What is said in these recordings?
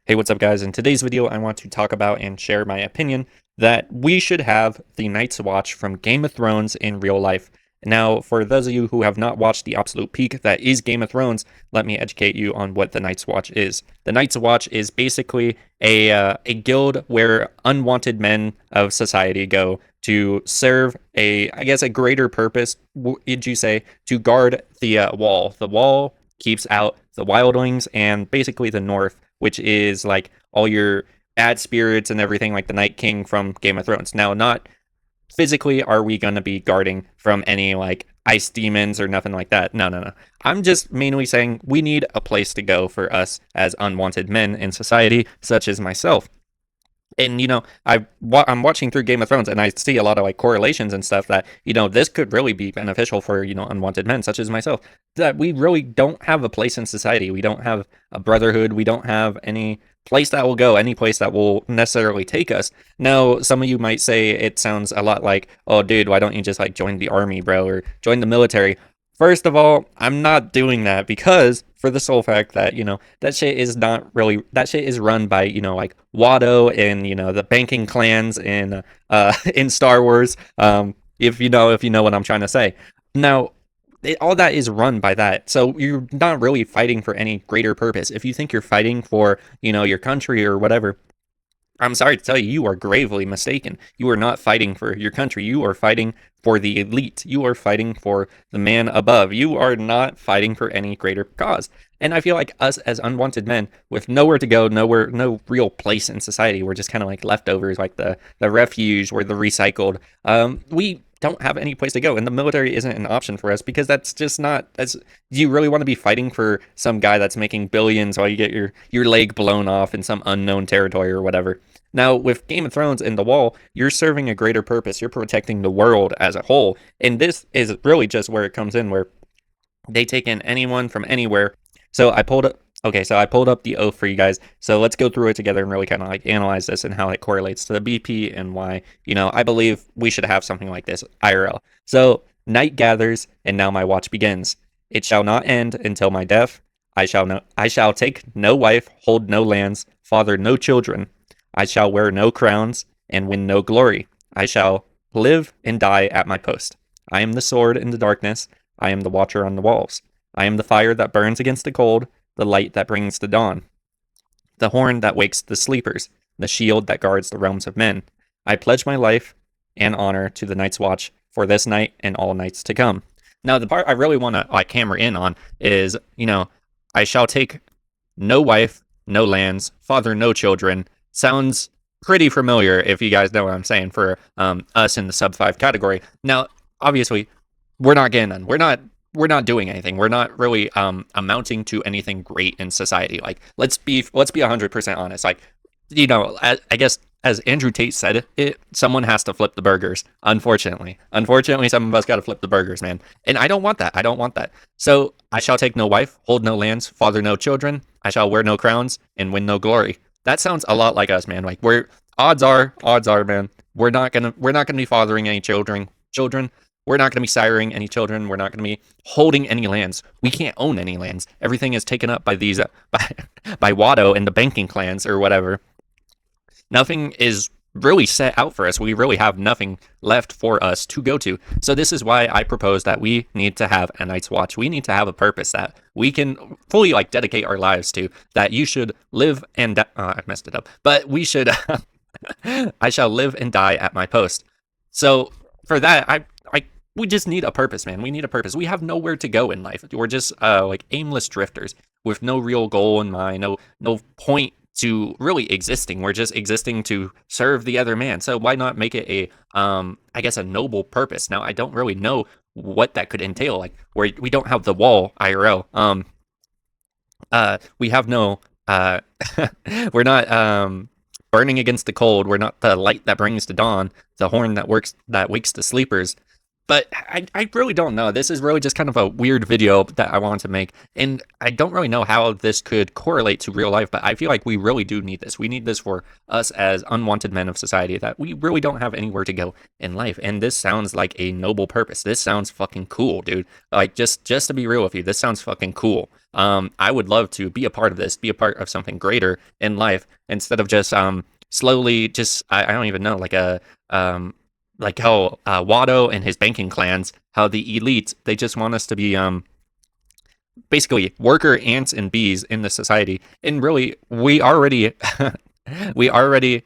Hey, what's up, guys? In today's video, I want to talk about and share my opinion that we should have the Night's Watch from Game of Thrones in real life. Now, for those of you who have not watched the absolute peak that is Game of Thrones, let me educate you on what the Night's Watch is. The Night's Watch is basically a guild where unwanted men of society go to serve I guess, a greater purpose. Would you say to guard the wall? The wall keeps out the wildlings and basically the North, which is like all your bad spirits and everything, like the Night King from Game of Thrones. Now, not physically are we going to be guarding from any like ice demons or nothing like that. No, no, no. I'm just mainly saying we need a place to go for us as unwanted men in society, such as myself. And I'm watching through Game of Thrones, and I see a lot of like correlations and stuff that this could really be beneficial for unwanted men such as myself. That we really don't have a place in society. We don't have a brotherhood. We don't have any place that will go, any place that will necessarily take us. Now, some of you might say it sounds a lot like, oh, dude, why don't you just like join the army, bro, or join the military? First of all, I'm not doing that because for the sole fact that, that shit is not really, that shit is run by, like Watto and, the banking clans in in Star Wars. If you know what I'm trying to say. Now, all that is run by that. So you're not really fighting for any greater purpose. If you think you're fighting for, your country or whatever, I'm sorry to tell you, you are gravely mistaken. You are not fighting for your country. You are fighting for the elite. You are fighting for the man above. You are not fighting for any greater cause. And I feel like us as unwanted men with nowhere to go, no real place in society, we're just kind of like leftovers, like the refuge or the recycled. We don't have any place to go, and the military isn't an option for us because that's just not. Do you really want to be fighting for some guy that's making billions while you get your leg blown off in some unknown territory or whatever? Now, with Game of Thrones and The Wall, you're serving a greater purpose. You're protecting the world as a whole. And this is really just where it comes in, where they take in anyone from anywhere. So I pulled up the oath for you guys. So let's go through it together and really kind of like analyze this and how it correlates to the BP and why, I believe we should have something like this IRL. So night gathers and now my watch begins. It shall not end until my death. I shall take no wife, hold no lands, father no children. I shall wear no crowns and win no glory. I shall live and die at my post. I am the sword in the darkness. I am the watcher on the walls. I am the fire that burns against the cold, the light that brings the dawn, the horn that wakes the sleepers, the shield that guards the realms of men. I pledge my life and honor to the Night's Watch for this night and all nights to come. Now, the part I really want to like hammer in on is, I shall take no wife, no lands, father no children. Sounds pretty familiar if you guys know what I'm saying for us in the sub 5 category. Now, obviously, we're not getting none. We're not doing anything. We're not really amounting to anything great in society. Like let's be 100% honest. Like I guess as Andrew Tate said it, someone has to flip the burgers. Unfortunately, some of us got to flip the burgers, man. And I don't want that. I don't want that. So I shall take no wife, hold no lands, father no children. I shall wear no crowns and win no glory. That sounds a lot like us, man. Like odds are, man. We're not gonna be fathering any children. We're not gonna be siring any children. We're not gonna be holding any lands. We can't own any lands. Everything is taken up by these by Watto and the banking clans or whatever. Nothing is really set out for us. We really have nothing left for us to go to. So this is why I propose that we need to have a Night's Watch. We need to have a purpose that we can fully like dedicate our lives to. That you should live and I messed it up. But we should. I shall live and die at my post. So for that, we just need a purpose, man. We need a purpose. We have nowhere to go in life. We're just like aimless drifters with no real goal in mind, no point to really existing. We're just existing to serve the other man. So why not make it I guess a noble purpose? Now I don't really know what that could entail. Like we don't have the wall IRL. We have no we're not burning against the cold. We're not the light that brings the dawn, the horn that wakes the sleepers. But I really don't know. This is really just kind of a weird video that I wanted to make. And I don't really know how this could correlate to real life, but I feel like we really do need this. We need this for us as unwanted men of society, that we really don't have anywhere to go in life. And this sounds like a noble purpose. This sounds fucking cool, dude. Like, just to be real with you, this sounds fucking cool. I would love to be a part of this, be a part of something greater in life, instead of just slowly just I don't even know, like how Watto and his banking clans, how the elite, they just want us to be basically worker ants and bees in the society. And really, we already we already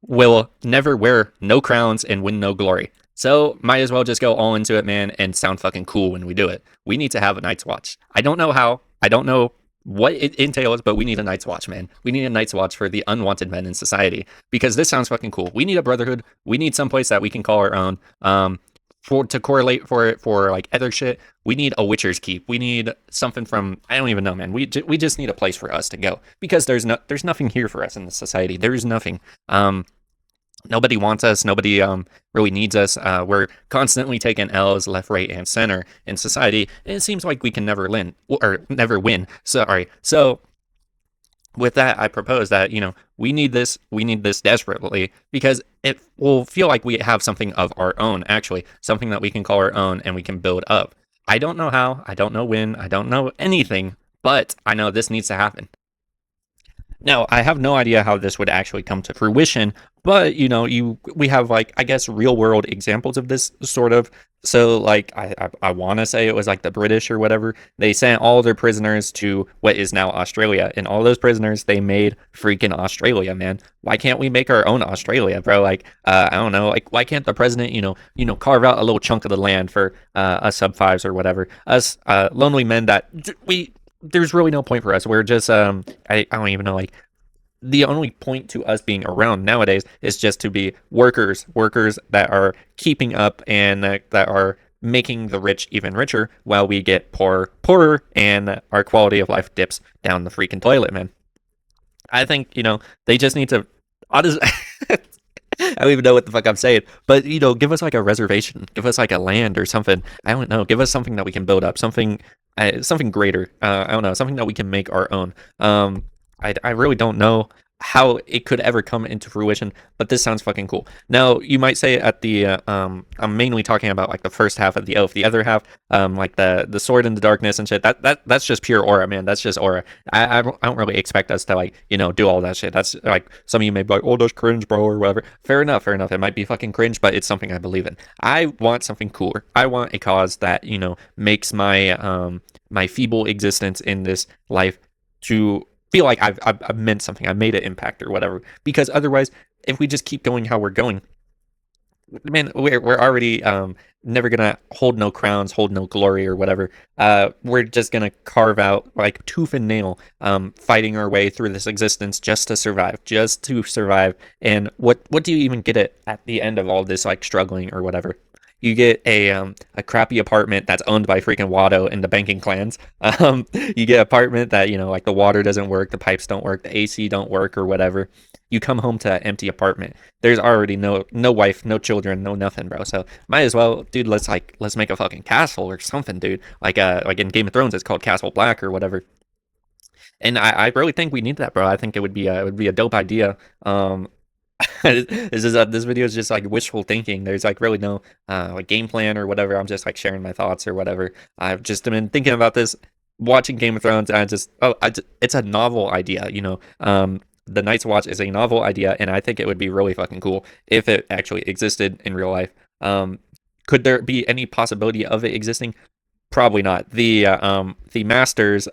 will never wear no crowns and win no glory. So might as well just go all into it, man, and sound fucking cool when we do it. We need to have a Night's Watch. I don't know how. I don't know what it entails, but we need a Night's Watch, man. We need a Night's Watch for the unwanted men in society, because this sounds fucking cool. We need a brotherhood. We need someplace that we can call our own. To correlate for like other shit, we need a Witcher's Keep. We need something from, I don't even know, man. We just need a place for us to go, because there's nothing here for us in the society. There's nothing. Nobody wants us. Nobody really needs us. We're constantly taking L's left, right, and center in society, and it seems like we can never win. Sorry. So with that, I propose that, we need this desperately, because it will feel like we have something of our own, actually, something that we can call our own and we can build up. I don't know how, I don't know when, I don't know anything, but I know this needs to happen. Now, I have no idea how this would actually come to fruition, but we have, like, I guess, real world examples of this sort of. So, like, I want to say it was like the British or whatever. They sent all their prisoners to what is now Australia, and all those prisoners, they made freaking Australia, man. Why can't we make our own Australia, bro? Like, I don't know, like, why can't the president, carve out a little chunk of the land for us sub fives or whatever, us lonely men that there's really no point for us. We're just I don't even know, like, the only point to us being around nowadays is just to be workers that are keeping up, and that are making the rich even richer, while we get poorer, and our quality of life dips down the freaking toilet, man. I think, they just need to, honestly, I don't even know what the fuck I'm saying, but give us like a reservation, give us like a land or something. I don't know, give us something that we can build up, something greater. I don't know, something that we can make our own. I really don't know how it could ever come into fruition, but this sounds fucking cool. Now, you might say at the I'm mainly talking about like the first half of the oath. The other half, like the sword in the darkness and shit, that's just pure aura, man. That's just aura. I don't really expect us to, like, do all that shit. That's like, some of you may be like, oh, that's cringe, bro, or whatever. Fair enough. It might be fucking cringe, but it's something I believe in. I want something cooler. I want a cause that, makes my my feeble existence in this life to feel like I've meant something. I made an impact or whatever. Because otherwise, if we just keep going how we're going, man, we're already never gonna hold no crowns, hold no glory or whatever. We're just gonna carve out, like, tooth and nail, fighting our way through this existence just to survive, And what do you even get at the end of all this, like, struggling or whatever? You get a crappy apartment that's owned by freaking Watto and the banking clans. You get an apartment that, like, the water doesn't work, the pipes don't work, the AC don't work or whatever. You come home to an empty apartment. There's already no wife, no children, no nothing, bro. So might as well, dude, let's make a fucking castle or something, dude. Like in Game of Thrones, it's called Castle Black or whatever. And I really think we need that, bro. I think it would be a dope idea. This video is just like wishful thinking. There's like really no like game plan or whatever. I'm just like sharing my thoughts or whatever. I've just been thinking about this, watching Game of Thrones, and it's a novel idea, the Night's Watch is a novel idea, and I think it would be really fucking cool if it actually existed in real life. Could there be any possibility of it existing? Probably not. The masters,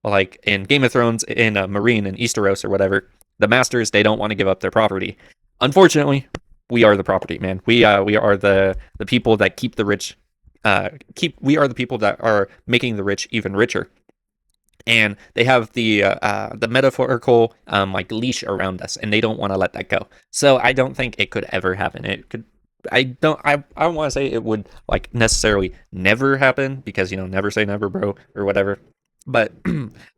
like in Game of Thrones, in Marine and Easteros or whatever, the masters, they don't want to give up their property. Unfortunately, we are the property, man. We are the people that keep the rich. We are the people that are making the rich even richer. And they have the metaphorical like leash around us, and they don't want to let that go. So I don't think it could ever happen. It could. I don't want to say it would, like, necessarily never happen, because never say never, bro, or whatever. But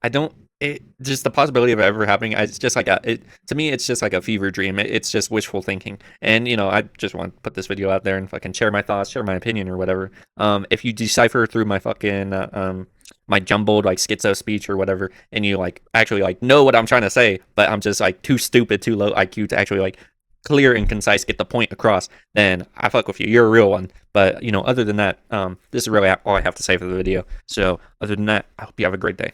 I don't it just the possibility of it ever happening, it's just like to me it's just like a fever dream. It's just wishful thinking. And I just want to put this video out there and fucking share my thoughts, share my opinion or whatever. If you decipher through my fucking my jumbled like schizo speech or whatever, and you like actually like know what I'm trying to say, but I'm just like too stupid, too low IQ to actually like clear and concise get the point across, then I fuck with you. You're a real one. But other than that, this is really all I have to say for the video. So other than that, I hope you have a great day.